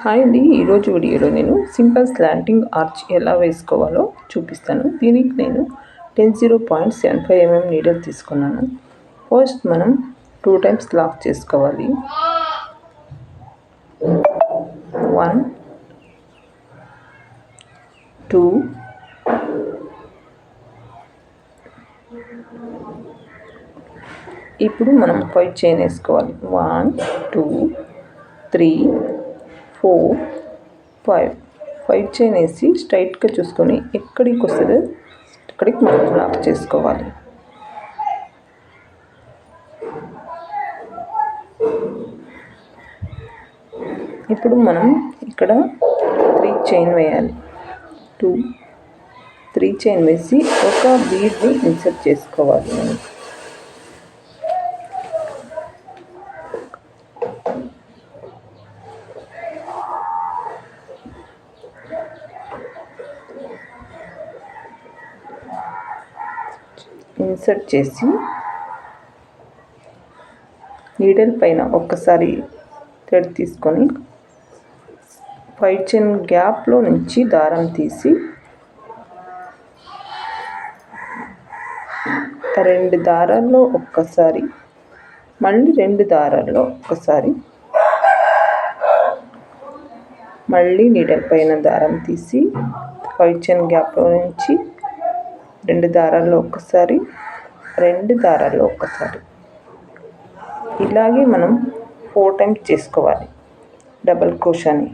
Hi అండి, ఈరోజు వీడియోలో నేను సింపుల్ స్లాంటింగ్ ఆర్చ్ ఎలా వేసుకోవాలో చూపిస్తాను. దీనికి నేను 10.75 mm నీడల్ తీసుకున్నాను. ఫస్ట్ మనం 2 times లాక్ చేసుకోవాలి. 1 2 ఇప్పుడు మనం 5 చైన్ వేసుకోవాలి. 1 2 3 4 5 చైన్ వేసి స్ట్రైట్గా చూసుకొని ఎక్కడికి వస్తుందో అక్కడికి మనం లాక్ చేసుకోవాలి. ఇప్పుడు మనం ఇక్కడ 3 చైన్ వేయాలి. 3 చైన్ వేసి ఒక బీడ్ని ఇన్సర్ట్ చేసుకోవాలి. మనం ఇన్సర్ట్ చేసి నీడల్ పైన ఒక్కసారి థ్రెడ్ తీసుకొని 5 చైన్ గ్యాప్లో నుంచి దారం తీసి 2 దారాల్లో ఒక్కసారి, మళ్ళీ 2 దారాల్లో ఒక్కసారి, మళ్ళీ నీడల్ పైన దారం తీసి 5 చైన్ గ్యాప్లో నుంచి 2 దారాల్లో ఒక్కసారి, 2 దారాల్లో ఒక్కసారి, ఇలాగే మనం 4 times చేసుకోవాలి. డబల్ క్రోషాని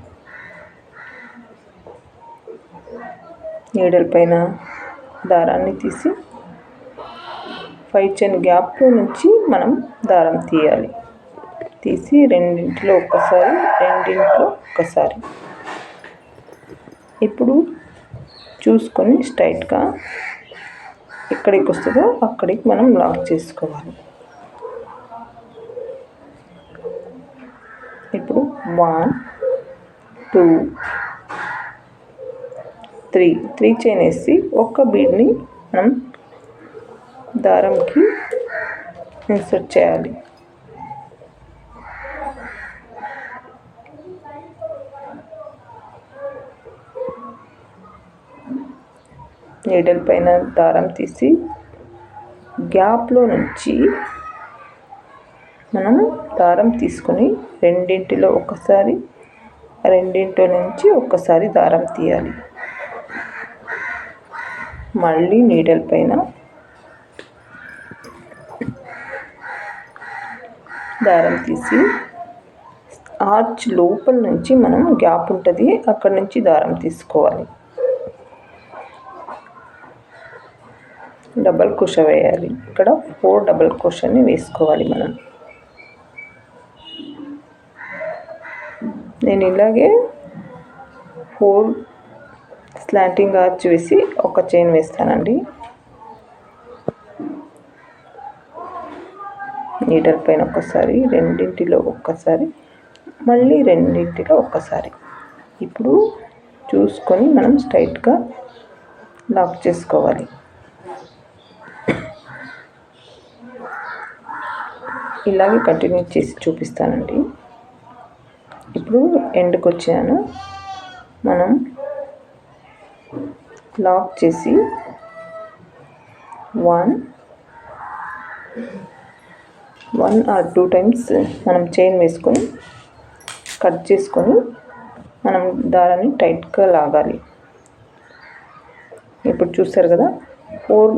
నీడల్ పైన దారాన్ని తీసి 5 చైన్ గ్యాప్లో నుంచి మనం దారం తీయాలి. తీసి రెండింటిలో ఒక్కసారి. ఇప్పుడు చూసుకొని స్ట్రైట్గా ఎక్కడికి వస్తుందో అక్కడికి మనం లాక్ చేసుకోవాలి. ఇప్పుడు 1 2 3 చైన్ వేసి ఒక్క బీడ్ని మనం దారంకి ఇన్సర్ట్ చేయాలి. నీడల్ పైన దారం తీసి గ్యాప్లో నుంచి మనం దారం తీసుకొని రెండింటిలో ఒకసారి, రెండింటిలో నుంచి ఒక్కసారి దారం తీయాలి. మళ్ళీ నీడల్ పైన దారం తీసి ఆర్చ్ లోపల నుంచి మనం గ్యాప్ ఉంటుంది అక్కడ నుంచి దారం తీసుకోవాలి. డబల్ క్రోషా వేయాలి. ఇక్కడ 4 డబల్ క్రోషాని వేసుకోవాలి. నేను ఇలాగే 4 స్లాంటింగ్ ఆర్చ్ వేసి ఒక చైన్ వేస్తానండి. నీడల్ పైన ఒక్కసారి, రెండింటిలో ఒక్కసారి, మళ్ళీ రెండింటిలో ఒక్కసారి. ఇప్పుడు చూసుకొని మనం స్ట్రైట్గా లాక్ చేసుకోవాలి. ఇలాగే కంటిన్యూ చేసి చూపిస్తానండి. ఇప్పుడు ఎండ్కి వచ్చాను. మనం లాక్ చేసి 1 or 2 times మనం చైన్ వేసుకొని కట్ చేసుకొని మనం దారాన్ని టైట్గా లాగాలి. ఇప్పుడు చూస్తారు కదా, 4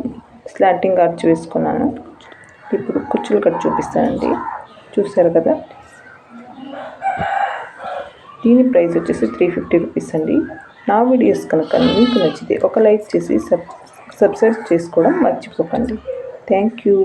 స్లాంటింగ్ ఆర్చ్ వేసుకున్నాను. ఇప్పుడు కుచ్చులు కట్ చూపిస్తానండి. చూస్తారు కదా, దీని ప్రైస్ వచ్చేసి 350 రూపీస్ అండి. నా వీడియోస్ కనుక మీకు నచ్చితే ఒక లైక్ చేసి సబ్స్క్రైబ్ చేసుకోవడం మర్చిపోకండి. Thank you.